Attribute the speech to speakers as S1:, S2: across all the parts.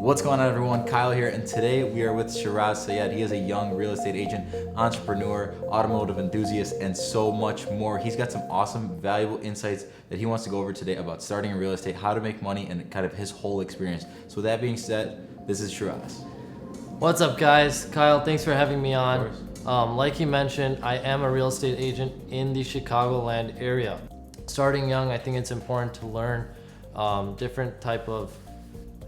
S1: What's going on, everyone? Kyle here, and today we are with Shiraz. He is a young real estate agent, entrepreneur, automotive enthusiast, and so much more. He's got some awesome, valuable insights that he wants to go over today about starting in real estate, how to make money, and kind of his whole experience. So with that being said, this is Shiraz.
S2: What's up, guys? Kyle, thanks for having me on. Like you mentioned, I am a real estate agent in the Chicagoland area. Starting young, I think it's important to learn different type of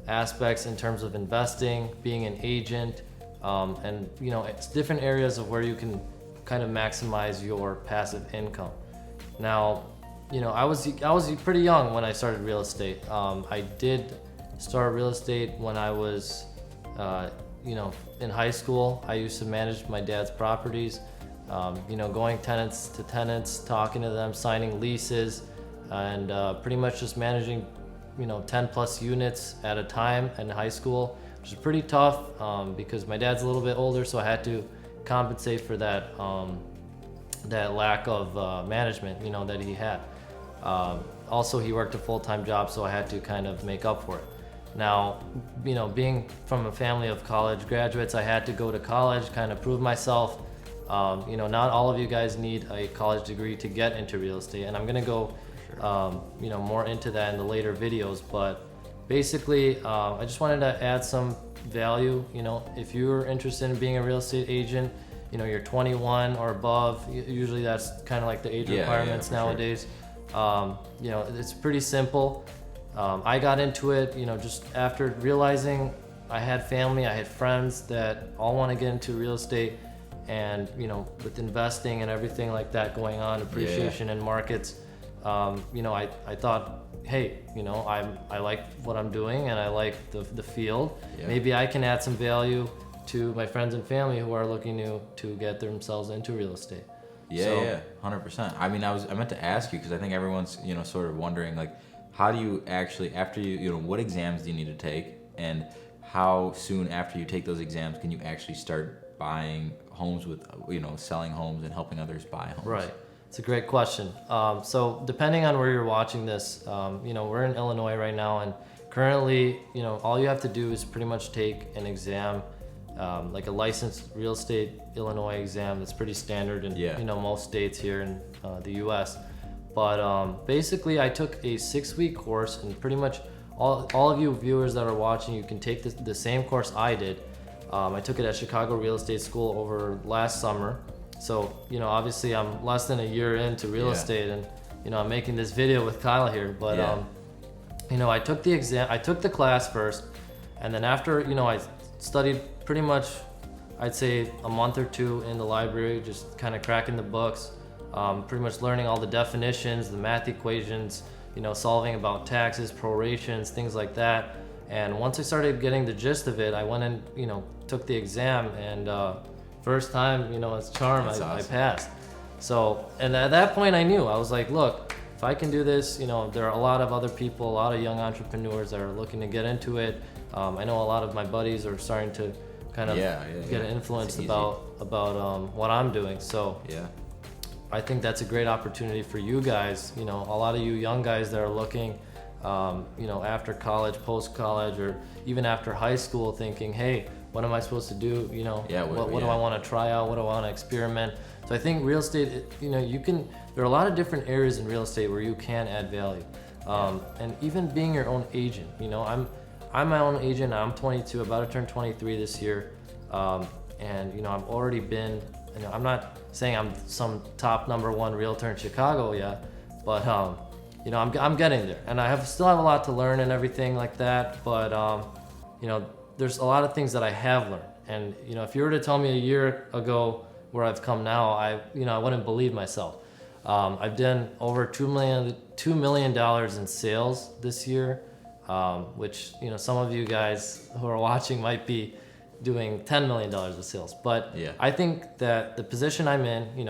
S2: aspects in terms of investing, being an agent, and it's different areas of where you can kind of maximize your passive income. Now, I was pretty young when I started real estate. I did start real estate when I was in high school. I used to manage my dad's properties, going tenants to tenants, talking to them, signing leases, and pretty much just managing 10 plus units at a time in high school, which is pretty tough because my dad's a little bit older, so I had to compensate for that lack of management that he had. Also, he worked a full-time job, so I had to kind of make up for it. Now, being from a family of college graduates, I had to go to college, kind of prove myself. Not all of you guys need a college degree to get into real estate, and I'm gonna go more into that in the later videos. But basically, I just wanted to add some value. If you're interested in being a real estate agent, you're 21 or above. Usually that's kind of like the age requirements nowadays. Sure. It's pretty simple. I got into it, just after realizing I had family, I had friends that all want to get into real estate, and with investing and everything like that going on, appreciation in markets. I thought, hey, I like what I'm doing and I like the field. Yeah. Maybe I can add some value to my friends and family who are looking to get themselves into real estate.
S1: Yeah, 100%. I meant to ask you because I think everyone's sort of wondering, like, how do you actually, after what exams do you need to take, and how soon after you take those exams can you actually start buying homes with selling homes and helping others buy homes?
S2: Right. It's a great question. So depending on where you're watching this, we're in Illinois right now, and currently, all you have to do is pretty much take an exam, like a licensed real estate Illinois exam. That's pretty standard in most states here in the U.S. But basically, I took a 6-week course, and pretty much all of you viewers that are watching, you can take the same course I did. I took it at Chicago Real Estate School over last summer. So, obviously I'm less than a year into real estate, and, I'm making this video with Kyle here, but, I took the exam, I took the class first, and then after, I studied pretty much, I'd say a month or two in the library, just kind of cracking the books, pretty much learning all the definitions, the math equations, solving about taxes, prorations, things like that. And once I started getting the gist of it, I went and, took the exam, and, first time, it's charm, I passed. So, and at that point I knew, I was like, look, if I can do this, there are a lot of other people, a lot of young entrepreneurs that are looking to get into it. I know a lot of my buddies are starting to kind of get influenced about what I'm doing. So I think that's a great opportunity for you guys, a lot of you young guys that are looking, after college, post-college, or even after high school, thinking, hey, what am I supposed to do? What do I want to try out? What do I want to experiment? So I think real estate, there are a lot of different areas in real estate where you can add value. And even being your own agent, I'm my own agent. I'm 22, about to turn 23 this year. And, I've already been, I'm not saying I'm some top #1 realtor in Chicago yet, but, I'm getting there, and I still have a lot to learn and everything like that. But, there's a lot of things that I have learned, and if you were to tell me a year ago where I've come now, I wouldn't believe myself. I've done over $2 million in sales this year, which some of you guys who are watching might be doing $10 million of sales. But I think that the position I'm in,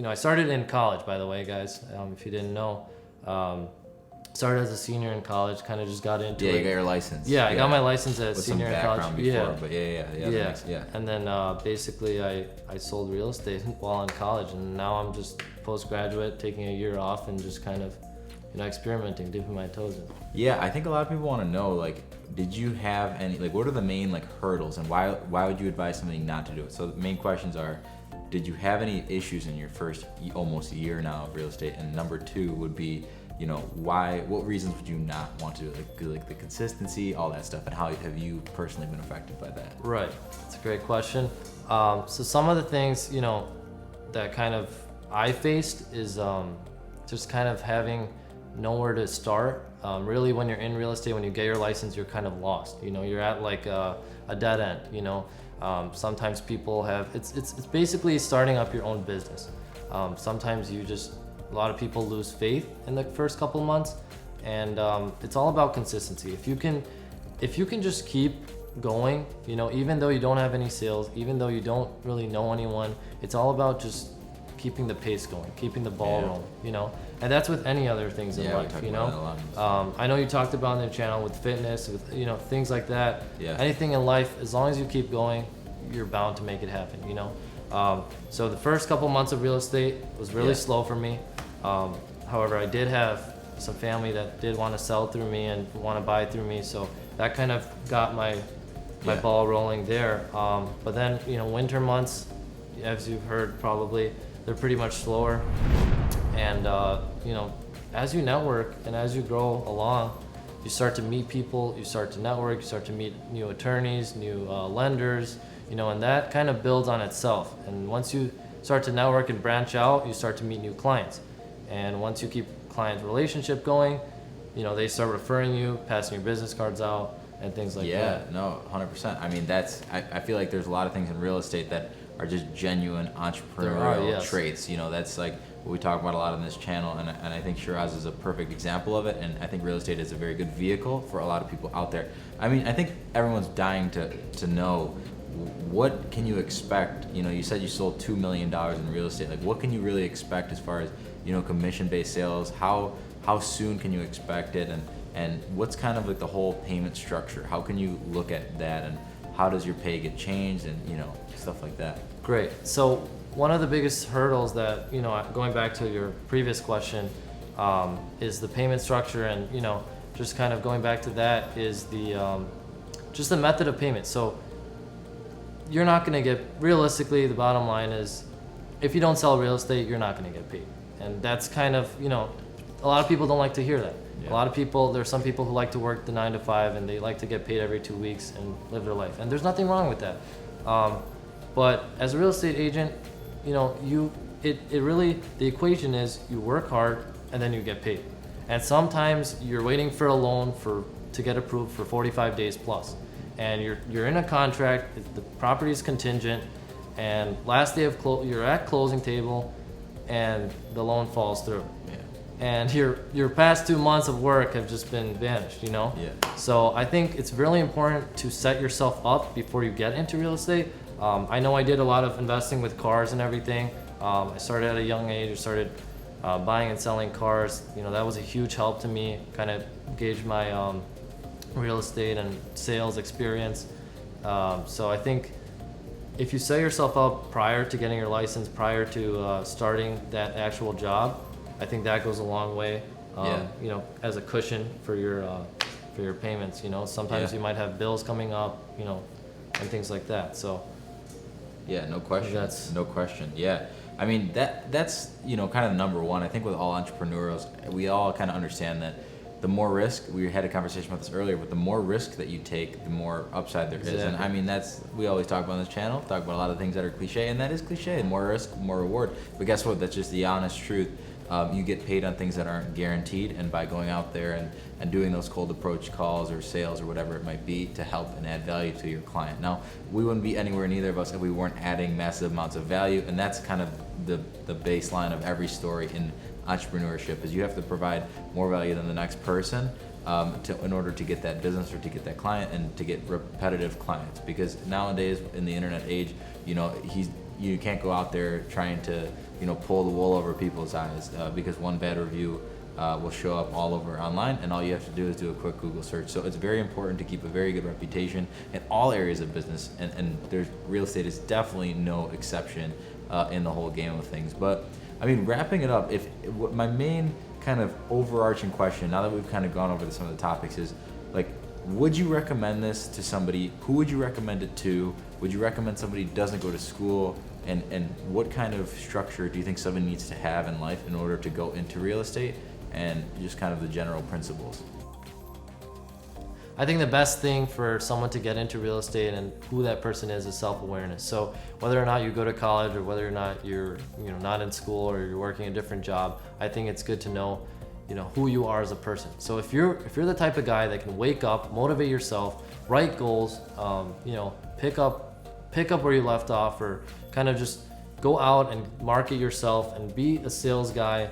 S2: I started in college, by the way, guys, if you didn't know. Started as a senior in college, kind of just got into it.
S1: Yeah, you got your license.
S2: Yeah, I got my license as senior in college.
S1: Before, but
S2: And then basically I sold real estate while in college, and now I'm just postgraduate, taking a year off and just kind of, experimenting, dipping my toes in.
S1: Yeah, I think a lot of people want to know, like, did you have any, like, what are the main like hurdles, and why would you advise somebody not to do it? So the main questions are, did you have any issues in your first almost year now of real estate? And number two would be, you know, what reasons would you not want to do it? Like the consistency, all that stuff, and how have you personally been affected by that?
S2: Right, that's a great question. So some of the things, you know, that kind of I faced is just kind of having nowhere to start. Really, when you're in real estate, when you get your license, you're kind of lost. You know, you're at like a dead end. You know, sometimes people have it's basically starting up your own business. Sometimes a lot of people lose faith in the first couple months, and it's all about consistency. If you can just keep going, you know, even though you don't have any sales, even though you don't really know anyone, it's all about just keeping the pace going, keeping the ball rolling, you know. And that's with any other things in life, you know. I know you talked about on the channel with fitness, with, you know, things like that. Anything in life, as long as you keep going, you're bound to make it happen, you know. So the first couple months of real estate was really slow for me. However, I did have some family that did want to sell through me and want to buy through me, so that kind of got my ball rolling there. But then, you know, winter months, as you've heard probably, they're pretty much slower. And you know, as you network and as you grow along, you start to meet people, you start to network, you start to meet new attorneys, new lenders, you know, and that kind of builds on itself. And once you start to network and branch out, you start to meet new clients. And once you keep client relationship going, you know, they start referring you, passing your business cards out, and things like that.
S1: Yeah, no, 100%. I mean, I feel like there's a lot of things in real estate that are just genuine entrepreneurial traits. You know, that's like what we talk about a lot on this channel, and I think Shiraz is a perfect example of it, and I think real estate is a very good vehicle for a lot of people out there. I mean, I think everyone's dying to know, what can you expect? You know, you said you sold $2 million in real estate. Like, what can you really expect as far as, you know, commission-based sales? How soon can you expect it? And what's kind of like the whole payment structure? How can you look at that, and how does your pay get changed, and, you know, stuff like that?
S2: Great. So one of the biggest hurdles that, you know, going back to your previous question, is the payment structure, and, you know, just kind of going back to that is just the method of payment. So you're not going to get, realistically, the bottom line is, if you don't sell real estate, you're not going to get paid. And that's kind of, you know, a lot of people don't like to hear that. A lot of people, there's some people who like to work the 9 to 5 and they like to get paid every 2 weeks and live their life. And there's nothing wrong with that. But as a real estate agent, you know, it really, the equation is you work hard and then you get paid. And sometimes you're waiting for a loan to get approved for 45 days plus. And you're in a contract, the property is contingent, and last day of you're at closing table and the loan falls through. And your past 2 months of work have just been vanished, you know? So I think it's really important to set yourself up before you get into real estate. I know I did a lot of investing with cars and everything. I started at a young age. I started buying and selling cars. You know, that was a huge help to me, kind of gauge my real estate and sales experience. So I think if you set yourself up prior to getting your license, prior to starting that actual job, I think that goes a long way, you know, as a cushion for your payments. You know, sometimes you might have bills coming up, you know, and things like that. So
S1: yeah, no question. No question. Yeah, I mean, that's, you know, kind of number one. I think with all entrepreneurs, we all kind of understand that the more risk, we had a conversation about this earlier, but the more risk that you take, the more upside there is. And I mean, we always talk about on this channel, talk about a lot of things that are cliche, and that is cliche. More risk, more reward. But guess what? That's just the honest truth. You get paid on things that aren't guaranteed, and by going out there and doing those cold approach calls or sales or whatever it might be to help and add value to your client. Now, we wouldn't be anywhere, neither of us, if we weren't adding massive amounts of value, and that's kind of the baseline of every story in entrepreneurship, is you have to provide more value than the next person in order to get that business or to get that client and to get repetitive clients. Because nowadays in the internet age, you know, you can't go out there trying to, you know, pull the wool over people's eyes, because one bad review will show up all over online, and all you have to do is do a quick Google search. So it's very important to keep a very good reputation in all areas of business, and real estate is definitely no exception in the whole game of things. But I mean, wrapping it up, my main kind of overarching question, now that we've kind of gone over some of the topics, is like, would you recommend this to somebody? Who would you recommend it to? Would you recommend somebody who doesn't go to school? And what kind of structure do you think somebody needs to have in life in order to go into real estate, and just kind of the general principles?
S2: I think the best thing for someone to get into real estate and who that person is self-awareness. So whether or not you go to college or whether or not you're not in school or you're working a different job, I think it's good to know who you are as a person. So if you're the type of guy that can wake up, motivate yourself, write goals, pick up where you left off, or kind of just go out and market yourself and be a sales guy,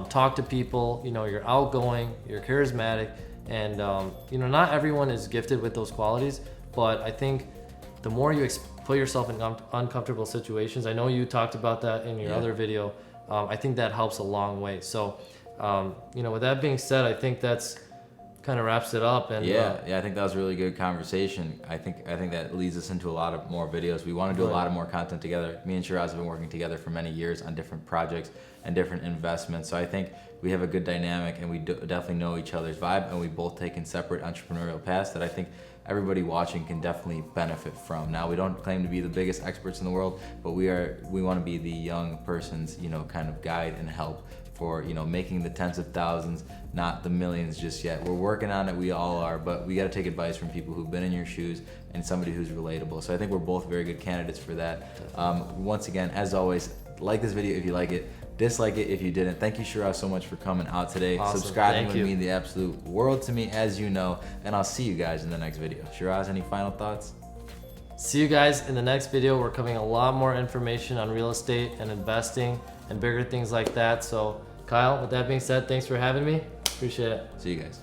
S2: talk to people, you're outgoing, you're charismatic, and not everyone is gifted with those qualities, but I think the more you put yourself in uncomfortable situations, I know you talked about that in your other video, I think that helps a long way. So with that being said, I think that's kind of wraps it up. And
S1: I think that was a really good conversation. I think that leads us into a lot of more videos. We want to do a lot of more content together. Me and Shiraz have been working together for many years on different projects and different investments. So I think we have a good dynamic, and we definitely know each other's vibe, and we both taken separate entrepreneurial paths that I think everybody watching can definitely benefit from. Now, we don't claim to be the biggest experts in the world, but we want to be the young person's kind of guide and help for making the tens of thousands, not the millions just yet. We're working on it, we all are, but we got to take advice from people who've been in your shoes and somebody who's relatable. So I think we're both very good candidates for that. Once again, as always, like this video if you like it, dislike it if you didn't. Thank you, Shiraz, so much for coming out today.
S2: Awesome.
S1: Subscribing
S2: Thank
S1: would
S2: you.
S1: mean the absolute world to me, as you know, and I'll see you guys in the next video. Shiraz, any final thoughts?
S2: See you guys in the next video. We're covering a lot more information on real estate and investing and bigger things like that. So Kyle, with that being said, thanks for having me. Appreciate it.
S1: See you guys.